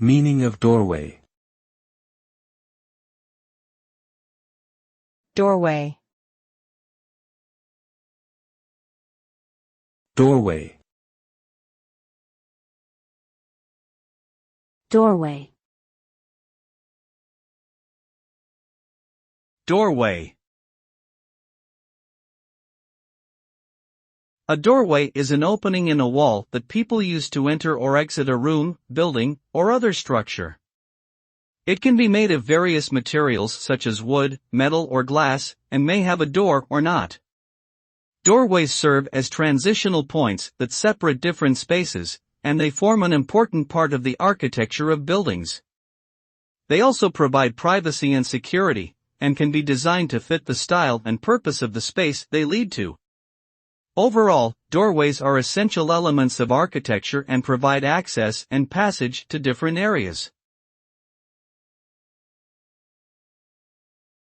Meaning of doorway. Doorway. Doorway. Doorway. Doorway. A doorway is an opening in a wall that people use to enter or exit a room, building, or other structure. It can be made of various materials such as wood, metal or glass, and may have a door or not. Doorways serve as transitional points that separate different spaces, and they form an important part of the architecture of buildings. They also provide privacy and security, and can be designed to fit the style and purpose of the space they lead to. Overall, doorways are essential elements of architecture and provide access and passage to different areas.